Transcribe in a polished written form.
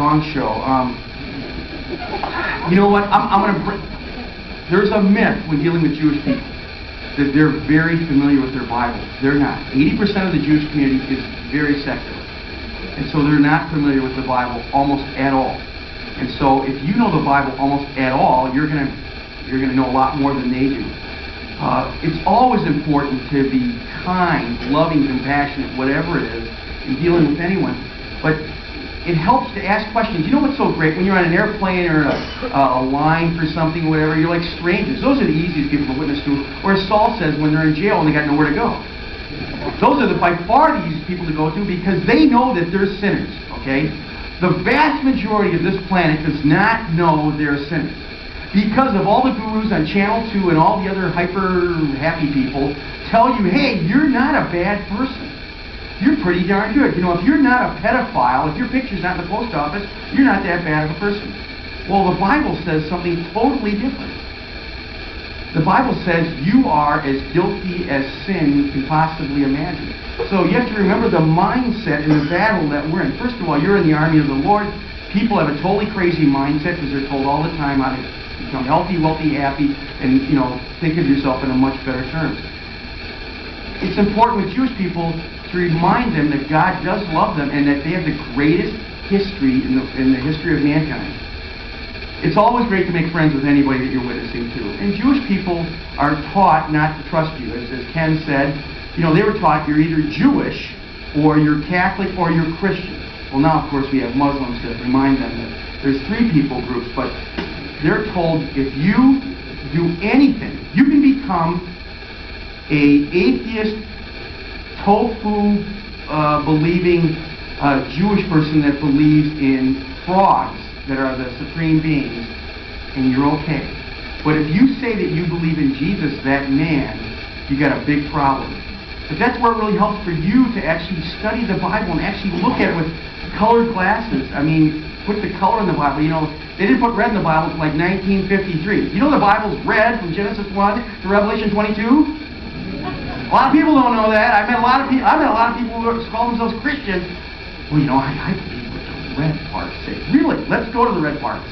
gong show. You know what? There's a myth when dealing with Jewish people that they're very familiar with their Bible. They're not. 80% of the Jewish community is very secular. And so they're not familiar with the Bible almost at all. And so if you know the Bible almost at all, you're gonna know a lot more than they do. It's always important to be kind, loving, compassionate, whatever it is, in dealing with anyone. But it helps to ask questions. You know what's so great? When you're on an airplane or a line for something, whatever, you're like strangers. Those are the easiest people to witness to. Or as Saul says, when they're in jail and they got nowhere to go. Those are by far the easiest people to go to because they know that they're sinners, okay? The vast majority of this planet does not know they're sinners. Because of all the gurus on Channel 2 and all the other hyper-happy people tell you, hey, you're not a bad person. You're pretty darn good. You know, if you're not a pedophile, if your picture's not in the post office, you're not that bad of a person. Well, the Bible says something totally different. The Bible says you are as guilty as sin can possibly imagine. So you have to remember the mindset and the battle that we're in. First of all, you're in the army of the Lord. People have a totally crazy mindset because they're told all the time how to become healthy, wealthy, happy, and, you know, think of yourself in a much better terms. It's important with Jewish people to remind them that God does love them and that they have the greatest history in the history of mankind. It's always great to make friends with anybody that you're witnessing to. And Jewish people are taught not to trust you. As Ken said, you know, they were taught you're either Jewish or you're Catholic or you're Christian. Well, now, of course, we have Muslims to remind them that there's three people groups, but they're told if you do anything, you can become an atheist, tofu believing Jewish person that believes in frogs that are the supreme beings, and you're okay. But if you say that you believe in Jesus, that man, you got a big problem. But that's where it really helps for you to actually study the Bible and actually look at it with colored glasses. I mean, put the color in the Bible. You know, they didn't put red in the Bible until like 1953. You know the Bible's red from Genesis 1 to Revelation 22? A lot of people don't know that. I met a lot of people who call themselves Christians. Well, you know, I believe what the red part say. Really? Let's go to the red part.